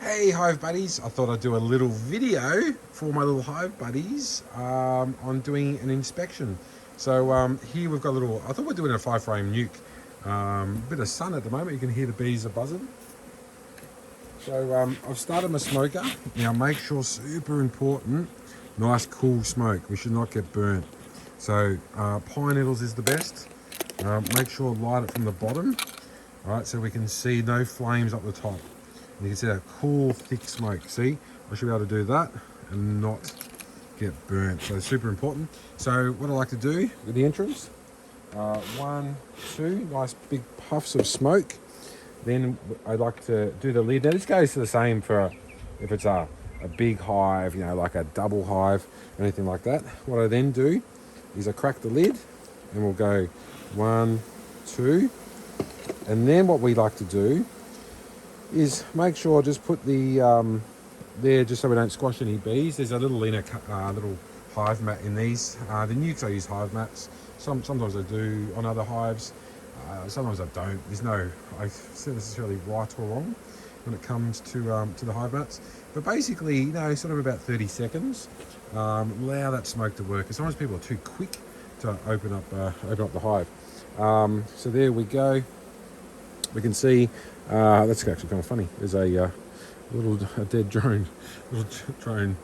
Hey Hive buddies, I thought I'd do a little video for my little Hive buddies on doing an inspection. So here we've got a little, I thought we're doing a 5 frame nuke. Bit of sun at the moment, you can hear the bees are buzzing. So I've started my smoker. Now make sure, super important, nice cool smoke. We should not get burnt. So pine needles is the best. Make sure light it from the bottom. All right, so we can see no flames up the top. And you can see that cool, thick smoke. See, I should be able to do that and not get burnt. So it's super important. So what I like to do with the entrance, 1, 2, nice big puffs of smoke. Then I like to do the lid. Now this goes to the same for if it's a big hive, you know, like a double hive, anything like that. What I then do is I crack the lid and we'll go 1, 2. And then what we like to do is make sure just put the there just so we don't squash any bees. There's a little inner little hive mat in these. The nukes I use hive mats. Sometimes I do on other hives. Sometimes I don't. There's no necessarily right or wrong when it comes to the hive mats. But basically, you know, sort of about 30 seconds. Allow that smoke to work. Sometimes people are too quick to open up the hive. So there we go. We can see that's actually kind of funny. There's a dead drone, drone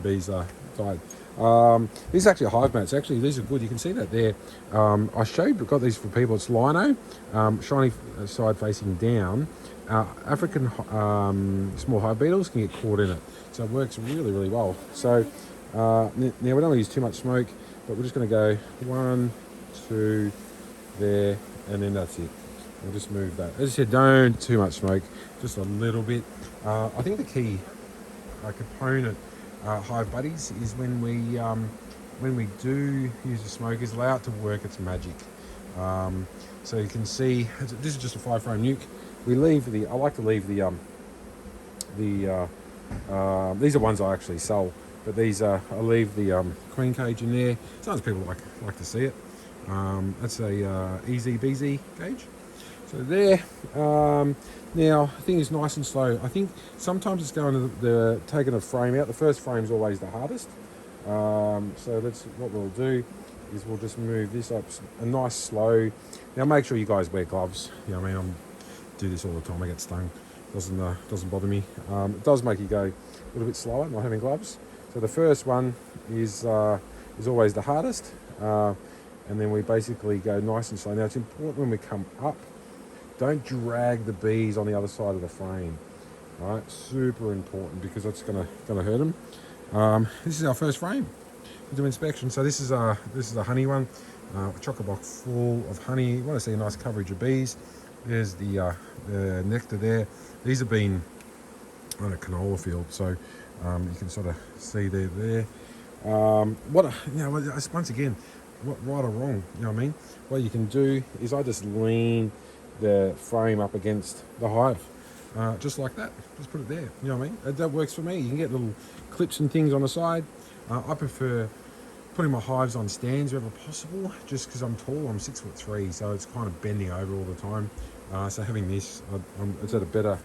bees died. These are actually hive mats. Actually, these are good. You can see that there. Got these for people. It's lino, shiny side facing down. African small hive beetles can get caught in it, so it works really, really well. So now we don't want to use too much smoke, but we're just going to go 1, 2, there, and then that's it. We'll just move that. As I said, don't too much smoke, just a little bit. I think the key component, hive buddies, is when we do use the smoke, is allow it to work its magic. So you can see this is just a 5 frame nuke. I like to leave these are ones I actually sell, but these I leave the queen cage in there. Sometimes people like to see it. That's a easy beezy cage. So there. Now the thing is nice and slow. I think sometimes it's going to the taking a frame out. The first frame is always the hardest. So what we'll do is we'll just move this up a nice slow. Now make sure you guys wear gloves. You know what I mean? I do this all the time. I get stung. Doesn't bother me. It does make you go a little bit slower not having gloves. So the first one is always the hardest, and then we basically go nice and slow. Now it's important when we come up, don't drag the bees on the other side of the frame. All right, super important because that's gonna hurt them. This is our first frame to do inspection. So this is a honey one, a chocolate box full of honey. You want to see a nice coverage of bees. There's the nectar there. These have been on a canola field, so you can sort of see there. Once again, what right or wrong, you know what I mean? What you can do is I just lean the frame up against the hive, just like that. Just put it there, you know what I mean? That works for me. You can get little clips and things on the side. I prefer putting my hives on stands wherever possible, just because I'm tall. I'm 6'3", so it's kind of bending over all the time. So having this, it's at a better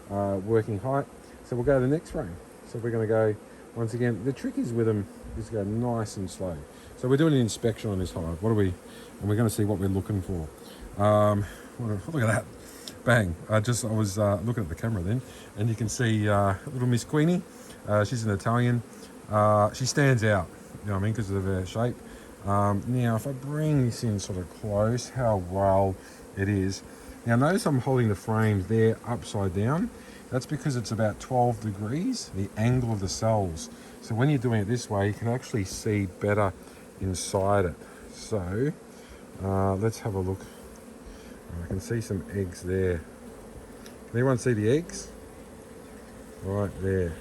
working height. So we'll go to the next frame. So we're going to go, once again, the trick is with them is to go nice and slow. So we're doing an inspection on this hive. And we're going to see what we're looking for. Look at that. Bang. I was looking at the camera then, and you can see little Miss Queenie. She's an Italian. She stands out, you know what I mean, because of her shape. Now, if I bring this in sort of close, how well it is. Now, notice I'm holding the frames there upside down. That's because it's about 12 degrees, the angle of the cells. So when you're doing it this way, you can actually see better inside it. So let's have a look. I can see some eggs there. Can anyone see the eggs? Right there.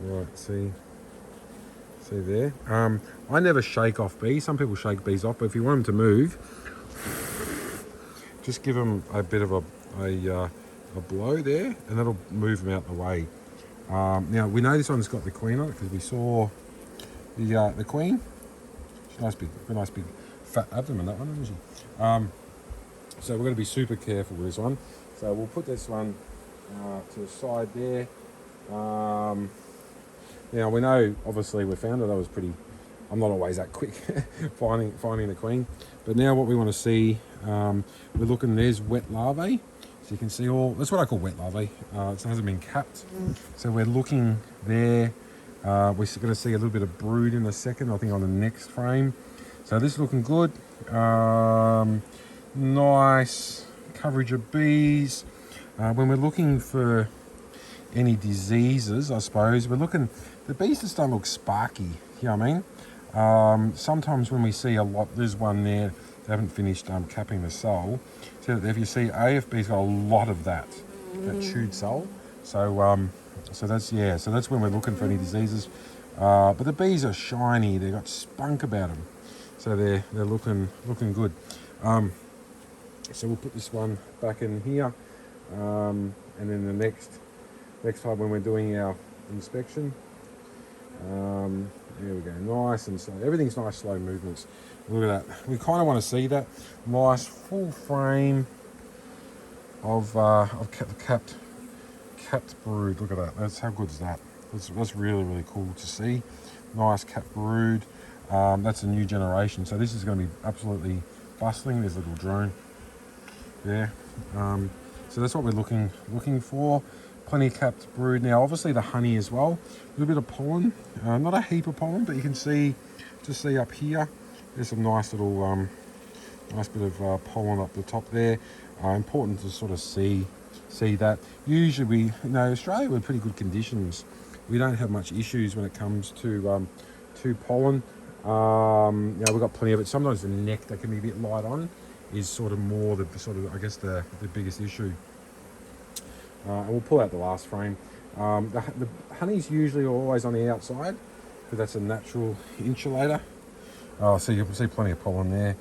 Right, see there. I never shake off bees. Some people shake bees off, but if you want them to move, just give them a bit of a blow there, and that'll move them out the way. Now we know this one's got the queen on it because we saw the queen. She's nice big fat abdomen, that one, isn't she? So we're going to be super careful with this one. So we'll put this one to the side there. Now we know, obviously, we found it. That was pretty. I'm not always that quick finding the queen, but now what we want to see, we're looking. There's wet larvae, so you can see all. That's what I call wet larvae. It hasn't been capped, so we're looking there. We're going to see a little bit of brood in a second. I think on the next frame. So this is looking good. Nice coverage of bees. When we're looking for any diseases, I suppose we're looking. The bees just don't look sparky. You know what I mean? Sometimes when we see a lot, there's one there. They haven't finished capping the cell. So if you see AFB's got a lot of that chewed cell. So so that's when we're looking for any diseases. But the bees are shiny. They've got spunk about them. So they're looking good. So we'll put this one back in here, and then the next time when we're doing our inspection, there we go, nice and slow. Everything's nice, slow movements. Look at that. We kind of want to see that nice full frame of capped brood. Look at that. That's how good is that? That's really cool to see. Nice capped brood. That's a new generation, so this is going to be absolutely bustling. There's a little drone there. So that's what we're looking for. Plenty of capped brood. Now obviously the honey as well. A little bit of pollen. Not a heap of pollen, but you can see up here. There's some nice little nice bit of pollen up the top there. Important to sort of see that. Usually Australia, we're pretty good conditions. We don't have much issues when it comes to pollen. We've got plenty of it. Sometimes the neck that can be a bit light on is sort of more the biggest issue. And we'll pull out the last frame. The honey's usually always on the outside, because that's a natural insulator. So you can see plenty of pollen there,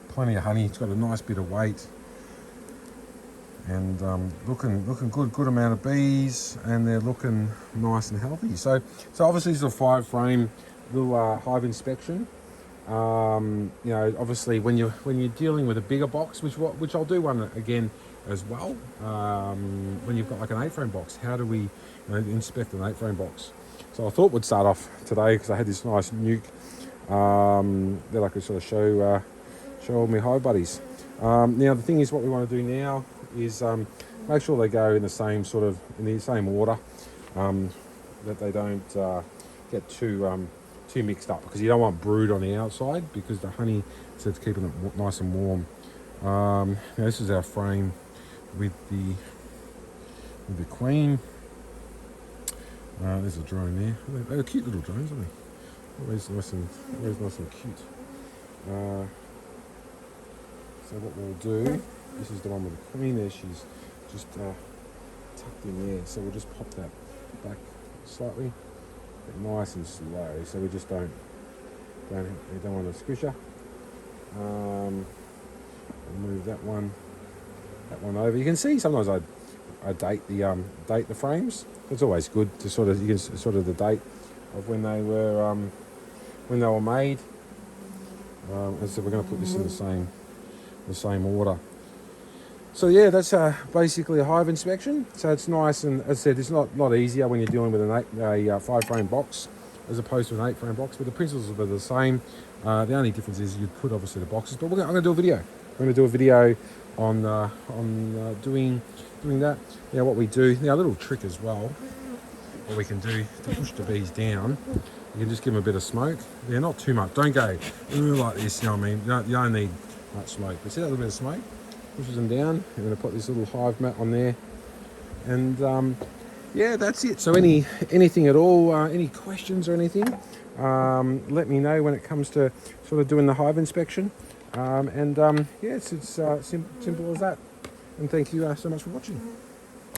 plenty of honey. It's got a nice bit of weight, and looking good amount of bees, and they're looking nice and healthy. So obviously this is a 5-frame little hive inspection. Obviously when you're dealing with a bigger box, which I'll do one again as well. When you've got like an 8-frame box, how do we inspect an 8-frame box? So I thought we'd start off today because I had this nice nuke that I could sort of show all my hive buddies. Now the thing is, what we want to do now is make sure they go in the same order, that they don't get too mixed up, because you don't want brood on the outside, because the honey is keeping it nice and warm. Now this is our frame with the queen. There's a drone there. They're cute little drones, aren't they? Always nice and cute. So what we'll do, this is the one with the queen there. She's just tucked in there. So we'll just pop that back slightly, but nice and slow. So we just don't want to squish her. I'll move that one over. You can see sometimes I date the frames. It's always good to you can sort of the date of when they were made. And so we're going to put this in the same order. So yeah, that's basically a hive inspection. So it's nice, and as I said, it's not easier when you're dealing with a 5-frame box as opposed to an 8-frame box, but the principles are the same. The only difference is you'd put obviously the boxes, but I'm going to do a video. I'm going to do a video on doing that. Now what we do, now a little trick as well, what we can do to push the bees down, you can just give them a bit of smoke. Yeah, not too much. Don't go like this, you know what I mean? You don't need much smoke. But see that little bit of smoke? Pushes them down. I'm going to put this little hive mat on there. And yeah, that's it. So anything at all, any questions or anything, let me know when it comes to sort of doing the hive inspection. Yeah, it's simple as that. And thank you so much for watching.